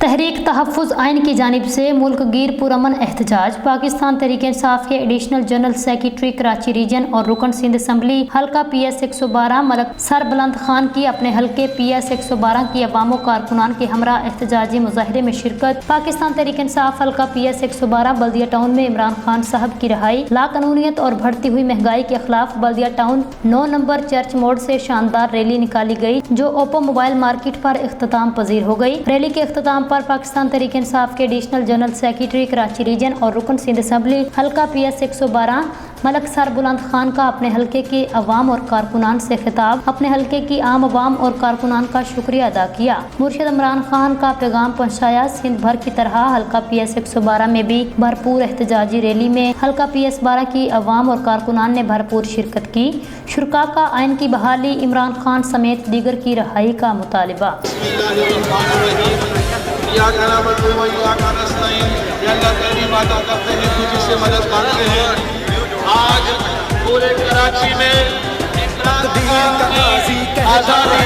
تحریک تحفظ آئین کی جانب سے ملک گیر پرامن احتجاج۔ پاکستان تحریک انصاف کے additional general secretary Karachi region اور رکن سندھ اسمبلی حلقہ پی ایس 112 ملک سربلند خان کی اپنے حلقے پی ایس 112 کی عوام و کارکنان کے ہمراہ احتجاجی مظاہرے میں شرکت۔ پاکستان تحریک انصاف حلقہ پی ایس 112 بلدیہ ٹاؤن میں عمران خان صاحب کی رہائی، لاقانونیت اور بڑھتی ہوئی مہنگائی کے خلاف بلدیہ ٹاؤن 9 نمبر چرچ موڑ سے شاندار ریلی نکالی گئی جو اوپو موبائل مارکیٹ پر اختتام پذیر ہو گئی۔ ریلی کے اختتام پر پاکستان تحریک انصاف کے additional general secretary Karachi region اور رکن سندھ اسمبلی حلقہ پی ایس 112 ملک سربلند خان کا اپنے حلقے کے عوام اور کارکنان سے خطاب اپنے حلقے کی عام عوام اور کارکنان کا شکریہ ادا کیا، مرشد عمران خان کا پیغام پہنچایا۔ سندھ بھر کی طرح حلقہ پی ایس 112 میں بھی بھرپور احتجاجی ریلی میں حلقہ پی ایس 12 کی عوام اور کارکنان نے بھرپور شرکت کی۔ شرکاء کا آئین کی بحالی، عمران خان سمیت دیگر کی رہائی کا مطالبہ۔ آج پورے کراچی میں آزادی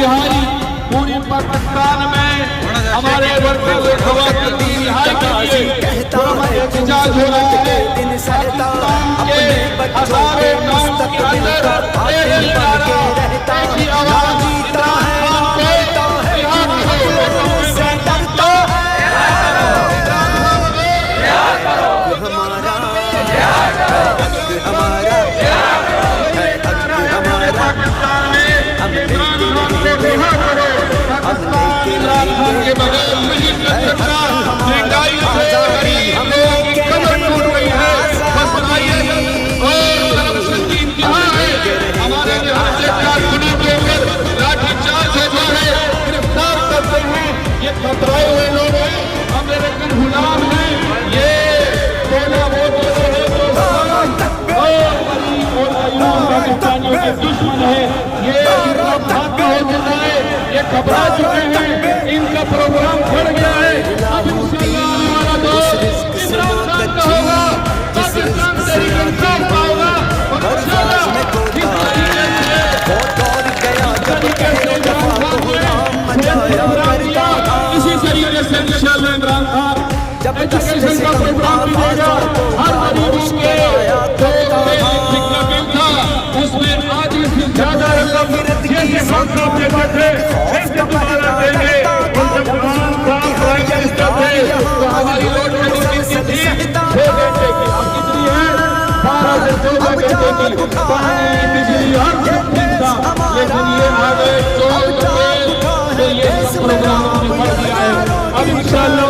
رہائی، پوری پاکستان میں ہمارے بڑھتے ہوئے خواتین کی رہائی کے لیے احتجاج ہو رہا ہے۔ پاکستان کے ہزاروں گاؤں کے اندر ایک نعرہ، ایک ہی آواز، دشمن ہے، یہ گھبرا چکے ہیں، ان کا پروگرام بڑھ گیا ہے۔ اب انشاءاللہ ہمارا دور عمران خان کا ہوگا، پاکستان تحریک انصاف کا ہوگا، اور انشاءاللہ اسی طریقے سے انشاءاللہ عمران خان ایجوکیشن کا پروگرام بھی دے گا۔ ہر غریبوں کے اس میں آج سے زیادہ رقم جیسے مقصد کے بیٹھے ایسے بہانا دیں گے، ان سے قرآن صاحب رائے عزت ہے تو ہماری روڈ میں کی تھی 6 گھنٹے کی، اب کتنی ہے 12 سے 14 گھنٹے کی، پانی بجلی ہر سب چیز تھا، لیکن یہ آگے 14 سے یہ پروگرام نے بڑھ گیا ہے۔ اب انشاءاللہ